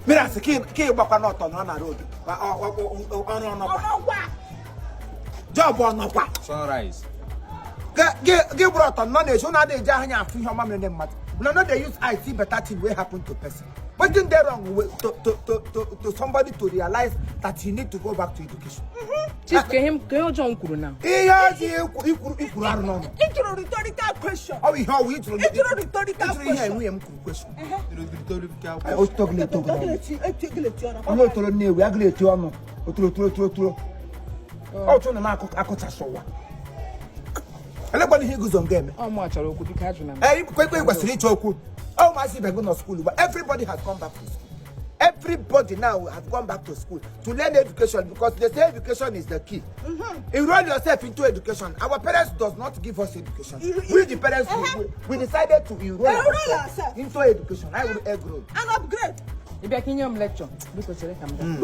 Mira, se que baka not on na road. Job on no kwa. Sunrise. Give brought on money, so now they jahanya free human in them. No, they use I see better thing will happen to person. What did they wrong to somebody to realize that he need to go back to education? Chief, can you John Kuruna? Yes, Rhetorical question. Oh, we have Rhetorical question. I was talking to oh, my sister going to school, but everybody has gone back to school. Everybody now has gone back to school to learn education because they say education is the key. Enroll yourself into education. Our parents does not give us education. We the parents we decided to enroll ourselves into education. I will grow and upgrade. If I can lecture, because you come down.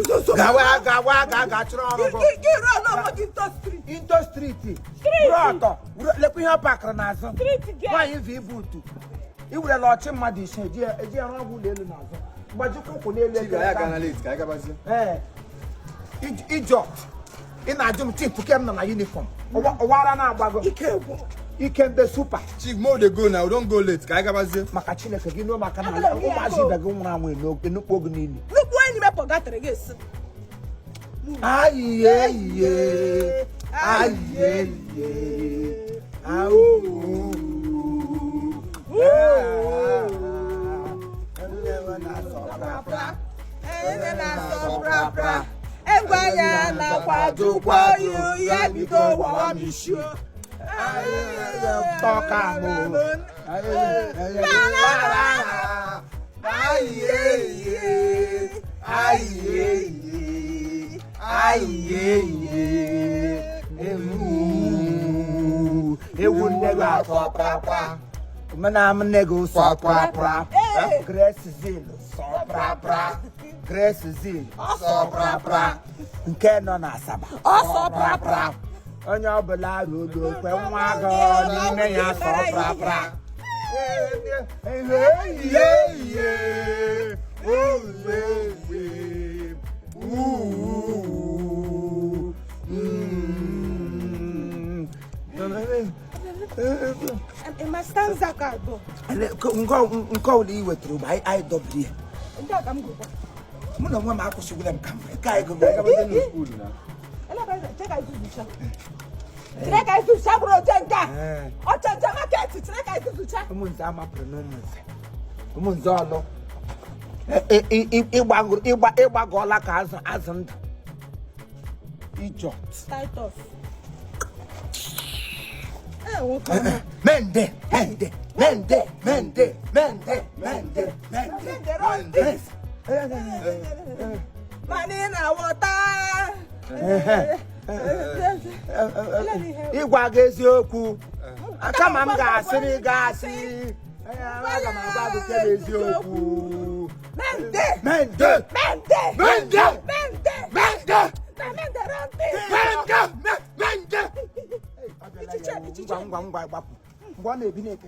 Into street. Brother, let me help back on us. Why if you boot? You would have lost him, my dish, a dear, but you could Egypt. In a jump tip to come on my uniform. He can be super. Chief, more they go now. Don't go late. Macachina, you know, Macana, no Pogni. Look when you forgot to guess. Manam nego so pra grace zil so pra grace zil so pra nke no na asaba so pra onye obula rodo kwe nwa go n'ime ya so pra and my stanza card. Go live through my IW. Muna mwa mako shugula mkamwe. Kai go go school na. Check I do sabro jenga. O jenga market, check I do check. Umunza ama pronounce. Umunza lo. Igba gola ka azund. Ijo. Titus. Mende. Manina water. Igwa gezi okwu. Akama m ga-asịrị gasị. Aga m agba bụ gezi okwu. Mende. Ngwa gbapụ. Ngwa na-ebi na-eke.